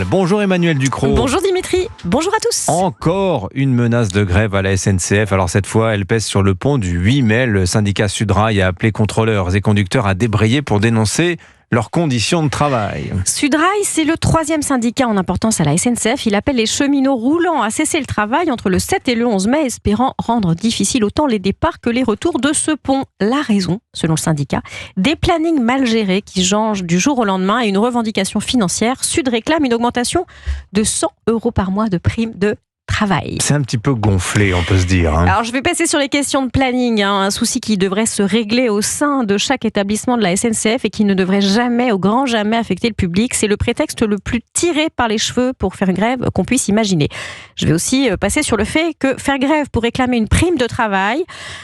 Bonjour Emmanuel Ducrot. Bonjour Dimitri, bonjour à tous. Encore une menace de grève à la SNCF. Alors cette fois, elle pèse sur le pont du 8 mai. Le syndicat Sudrail a appelé contrôleurs et conducteurs à débrayer pour dénoncer leurs conditions de travail. Sudrail, c'est le 3e syndicat en importance à la SNCF. Il appelle les cheminots roulants à cesser le travail entre le 7 et le 11 mai, espérant rendre difficile autant les départs que les retours de ce pont. La raison, selon le syndicat, des plannings mal gérés qui changent du jour au lendemain et une revendication financière. Sud réclame une augmentation de 100 € par mois de prime de travail. C'est un petit peu gonflé, on peut se dire. Alors, je vais passer sur les questions de planning. Un souci qui devrait se régler au sein de chaque établissement de la SNCF et qui ne devrait jamais, au grand jamais, affecter le public. C'est le prétexte le plus tiré par les cheveux pour faire grève qu'on puisse imaginer. Je vais aussi passer sur le fait que faire grève pour réclamer une prime de travail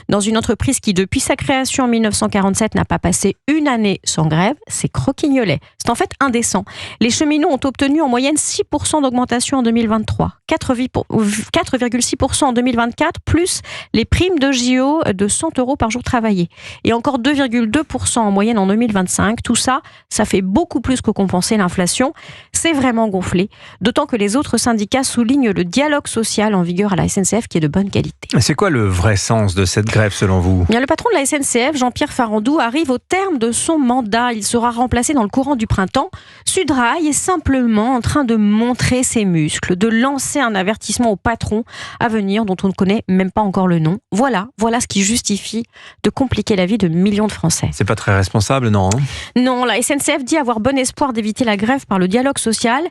dans une entreprise qui, depuis sa création en 1947, n'a pas passé une année sans grève, c'est croquignolet. C'est en fait indécent. Les cheminots ont obtenu en moyenne 6% d'augmentation en 2023, 4,6% en 2024, plus les primes de JO de 100 € par jour travaillé. Et encore 2,2% en moyenne en 2025. Tout ça, ça fait beaucoup plus que compenser l'inflation. C'est vraiment gonflé. D'autant que les autres syndicats soulignent le dialogue social en vigueur à la SNCF qui est de bonne qualité. C'est quoi le vrai sens de cette grève selon vous ? Bien, le patron de la SNCF, Jean-Pierre Farandou, arrive au terme de son mandat. Il sera remplacé dans le courant du printemps. Sudrail est simplement en train de montrer ses muscles, de lancer un avertissement au patron à venir dont on ne connaît même pas encore le nom. Voilà ce qui justifie de compliquer la vie de millions de Français. C'est pas très responsable, non ? Non, la SNCF dit avoir bon espoir d'éviter la grève par le dialogue social.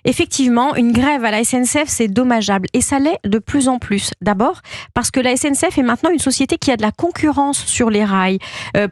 Effectivement, une grève à la SNCF, c'est dommageable et ça l'est de plus en plus. D'abord, parce que la SNCF est maintenant une société qui a de la concurrence sur les rails.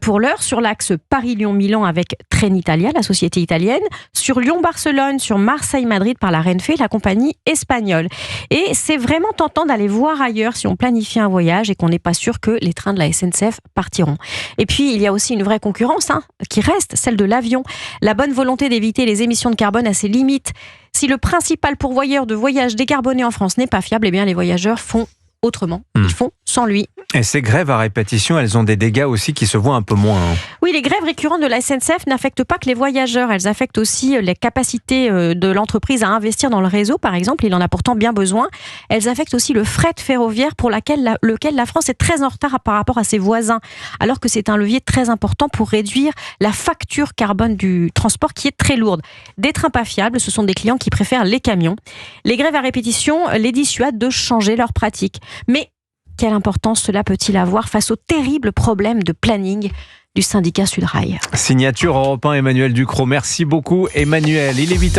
Pour l'heure, sur l'axe Paris-Lyon-Milan avec Trenitalia, la société italienne, sur Lyon-Barcelone, sur Marseille-Madrid par la Renfe, la compagnie espagnole. Et c'est vraiment tentant d'aller voir ailleurs si on planifie un voyage et qu'on n'est pas sûr que les trains de la SNCF partiront. Et puis, il y a aussi une vraie concurrence qui reste, celle de l'avion. La bonne volonté d'éviter les émissions de carbone a ses limites. Si le principal pourvoyeur de voyages décarbonés en France n'est pas fiable, eh bien les voyageurs font autrement. Ils font sans lui. Et ces grèves à répétition, elles ont des dégâts aussi qui se voient un peu moins. Oui, les grèves récurrentes de la SNCF n'affectent pas que les voyageurs. Elles affectent aussi les capacités de l'entreprise à investir dans le réseau, par exemple. Il en a pourtant bien besoin. Elles affectent aussi le fret ferroviaire pour lequel la France est très en retard par rapport à ses voisins. Alors que c'est un levier très important pour réduire la facture carbone du transport qui est très lourde. Des trains pas fiables, ce sont des clients qui préfèrent les camions. Les grèves à répétition les dissuadent de changer leurs pratiques. Mais quelle importance cela peut-il avoir face au terrible problème de planning du syndicat Sudrail ? Signature Europe 1, Emmanuel Ducrot. Merci beaucoup Emmanuel. Il est 8h.